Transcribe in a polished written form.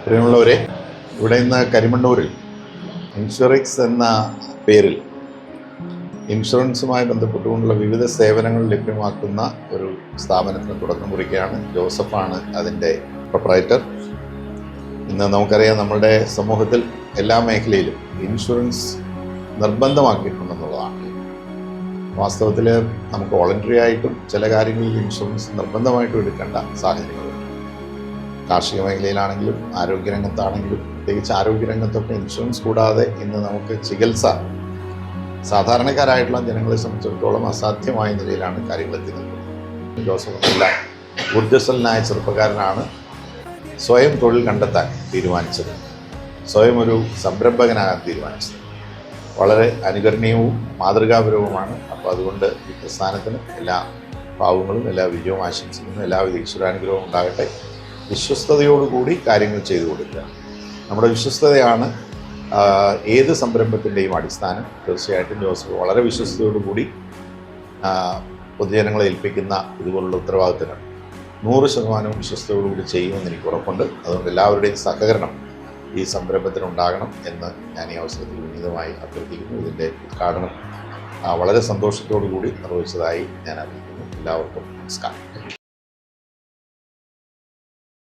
പ്രിയമുള്ളവരെ, ഇവിടെ ഇന്ന് കരിമണ്ണൂരിൽ ഇൻഷുറൻസ് എന്ന പേരിൽ ഇൻഷുറൻസുമായി ബന്ധപ്പെട്ടുകൊണ്ടുള്ള വിവിധ സേവനങ്ങൾ ലഭ്യമാക്കുന്ന ഒരു സ്ഥാപനത്തിന് തുടക്കം കുറിക്കുകയാണ്. ജോസഫാണ് അതിൻ്റെ പ്രൊപ്പറേറ്റർ. ഇന്ന് നമുക്കറിയാം, നമ്മുടെ സമൂഹത്തിൽ എല്ലാ മേഖലയിലും ഇൻഷുറൻസ് നിർബന്ധമാക്കിയിട്ടുണ്ടെന്നുള്ളതാണ്. വാസ്തവത്തിൽ നമുക്ക് വോളണ്ടറി ആയിട്ടും ചില കാര്യങ്ങളിൽ ഇൻഷുറൻസ് നിർബന്ധമായിട്ടും എടുക്കേണ്ട സാഹചര്യങ്ങളുണ്ട്. കാർഷിക മേഖലയിലാണെങ്കിലും ആരോഗ്യരംഗത്താണെങ്കിലും, പ്രത്യേകിച്ച് ആരോഗ്യരംഗത്തൊക്കെ ഇൻഷുറൻസ് കൂടാതെ ഇന്ന് നമുക്ക് ചികിത്സ സാധാരണക്കാരായിട്ടുള്ള ജനങ്ങളെ സംബന്ധിച്ചിടത്തോളം അസാധ്യമായ നിലയിലാണ് കാര്യങ്ങൾ എത്തി നിൽക്കുന്നത്. ജോസഫ് നല്ല ഊർജ്ജസ്വലനായ ചെറുപ്പക്കാരനാണ്. സ്വയം തൊഴിൽ കണ്ടെത്താൻ തീരുമാനിച്ചത്, സ്വയം ഒരു സംരംഭകനാകാൻ തീരുമാനിച്ചത് വളരെ അനുകരണീയവും മാതൃകാപരവുമാണ്. അപ്പോൾ അതുകൊണ്ട് ഈ പ്രസ്ഥാനത്തിന് എല്ലാ ഭാവങ്ങളും എല്ലാ വിജയവും ആശംസിക്കുന്നു. എല്ലാവിധ ഈശ്വരാനുഗ്രഹവും ഉണ്ടാകട്ടെ. വിശ്വസ്തയോടുകൂടി കാര്യങ്ങൾ ചെയ്തു കൊടുക്കുക. നമ്മുടെ വിശ്വസ്തതയാണ് ഏത് സംരംഭത്തിൻ്റെയും അടിസ്ഥാനം. തീർച്ചയായിട്ടും ജോസഫ് വളരെ വിശ്വസ്തയോടുകൂടി പൊതുജനങ്ങളെ ഏൽപ്പിക്കുന്ന ഇതുപോലുള്ള ഉത്തരവാദിത്തങ്ങൾ 100% വിശ്വസ്തയോടുകൂടി ചെയ്യുമെന്ന് എനിക്ക് ഉറപ്പുണ്ട്. അതുകൊണ്ട് എല്ലാവരുടെയും സഹകരണം ഈ സംരംഭത്തിനുണ്ടാകണം എന്ന് ഞാൻ ഈ അവസരത്തിൽ വിനീതമായി അഭ്യർത്ഥിക്കുന്നു. ഇതിൻ്റെ ഉദ്ഘാടനം വളരെ സന്തോഷത്തോടു കൂടി നിർവഹിച്ചതായി ഞാൻ അറിയിക്കുന്നു. എല്ലാവർക്കും നമസ്കാരം.